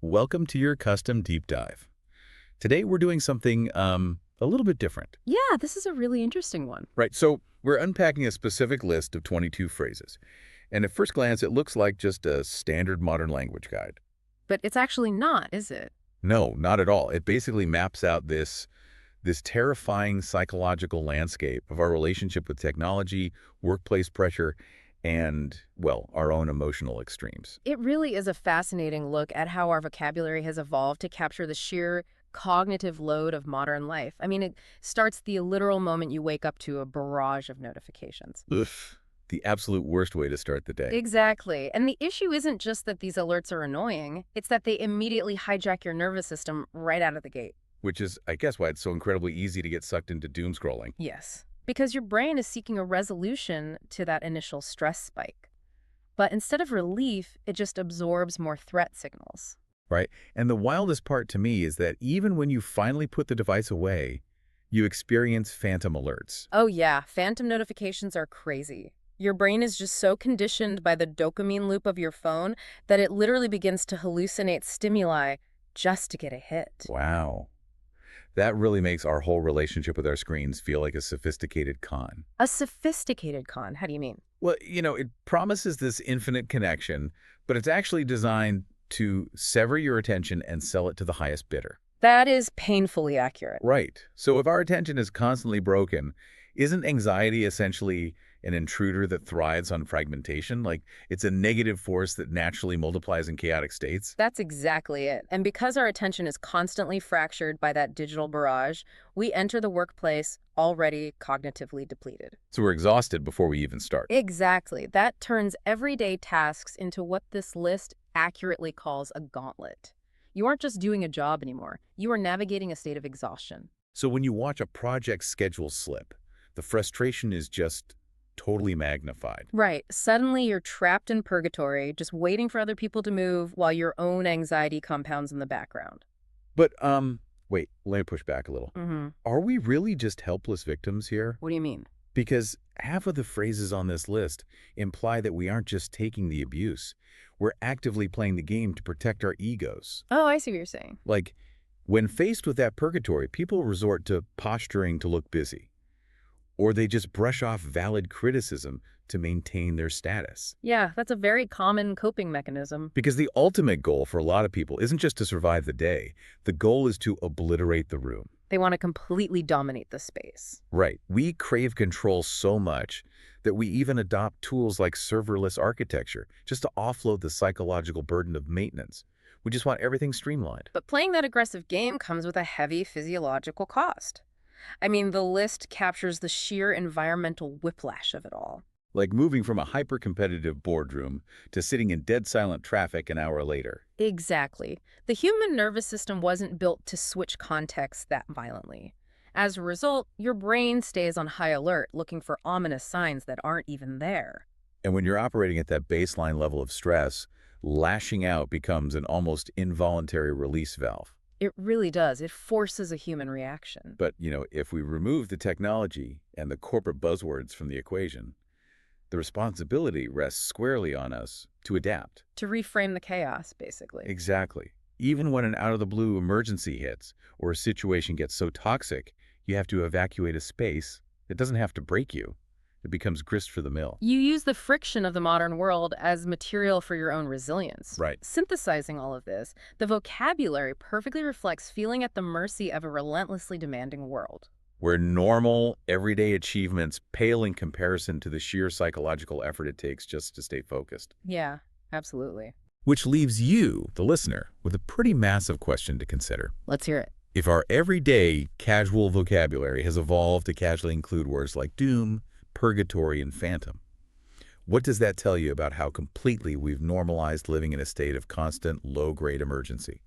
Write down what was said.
Welcome to your custom deep dive. Today we're doing something a little bit different. Yeah, this is a really interesting one. Right, so we're unpacking a specific list of 22 phrases. And at first glance, it looks like just a standard modern language guide. But it's actually not, is it? No, not at all. It basically maps out this terrifying psychological landscape of our relationship with technology, workplace pressure, and, well, our own emotional extremes. It really is a fascinating look at how our vocabulary has evolved to capture the sheer cognitive load of modern life. I mean, it starts the literal moment you wake up to a barrage of notifications. Ugh, the absolute worst way to start the day. Exactly. And the issue isn't just that these alerts are annoying, it's that they immediately hijack your nervous system right out of the gate. Which is, I guess, why it's so incredibly easy to get sucked into doom scrolling, Yes. Because your brain is seeking a resolution to that initial stress spike. But instead of relief, it just absorbs more threat signals. right? And the wildest part to me is that even when you finally put the device away, you experience phantom alerts. Oh yeah, phantom notifications are crazy. Your brain is just so conditioned by the dopamine loop of your phone that it literally begins to hallucinate stimuli just to get a hit. Wow. That really makes our whole relationship with our screens feel like a sophisticated con. A sophisticated con, how do you mean? Well, it promises this infinite connection, but it's actually designed to sever your attention and sell it to the highest bidder. That is painfully accurate. Right. So if our attention is constantly broken, isn't anxiety essentially an intruder that thrives on fragmentation? Like it's a negative force that naturally multiplies in chaotic states? That's exactly it. And because our attention is constantly fractured by that digital barrage, we enter the workplace already cognitively depleted. So we're exhausted before we even start. Exactly. That turns everyday tasks into what this list accurately calls a gauntlet. You aren't just doing a job anymore. You are navigating a state of exhaustion. So when you watch a project schedule slip, the frustration is just totally magnified. Right. Suddenly you're trapped in purgatory, just waiting for other people to move while your own anxiety compounds in the background. But, wait, let me push back a little. Mm-hmm. Are we really just helpless victims here? What do you mean? Because half of the phrases on this list imply that we aren't just taking the abuse. We're actively playing the game to protect our egos. Oh, I see what you're saying. Like, when faced with that purgatory, people resort to posturing to look busy. Or they just brush off valid criticism to maintain their status. Yeah, that's a very common coping mechanism. Because the ultimate goal for a lot of people isn't just to survive the day. The goal is to obliterate the room. They want to completely dominate the space. Right. We crave control so much that we even adopt tools like serverless architecture just to offload the psychological burden of maintenance. We just want everything streamlined. But playing that aggressive game comes with a heavy physiological cost. I mean, the list captures the sheer environmental whiplash of it all. Like moving from a hyper-competitive boardroom to sitting in dead silent traffic an hour later. Exactly. The human nervous system wasn't built to switch contexts that violently. As a result, your brain stays on high alert, looking for ominous signs that aren't even there. And when you're operating at that baseline level of stress, lashing out becomes an almost involuntary release valve. It really does. It forces a human reaction. But, if we remove the technology and the corporate buzzwords from the equation, the responsibility rests squarely on us to adapt. To reframe the chaos, basically. Exactly. Even when an out-of-the-blue emergency hits or a situation gets so toxic, you have to evacuate a space. It doesn't have to break you. It becomes grist for the mill. You use the friction of the modern world as material for your own resilience. Right. Synthesizing all of this, the vocabulary perfectly reflects feeling at the mercy of a relentlessly demanding world. Where normal, everyday achievements pale in comparison to the sheer psychological effort it takes just to stay focused. Yeah, absolutely. Which leaves you, the listener, with a pretty massive question to consider. Let's hear it. If our everyday, casual vocabulary has evolved to casually include words like doom, purgatory, and phantom, what does that tell you about how completely we've normalized living in a state of constant, low-grade emergency?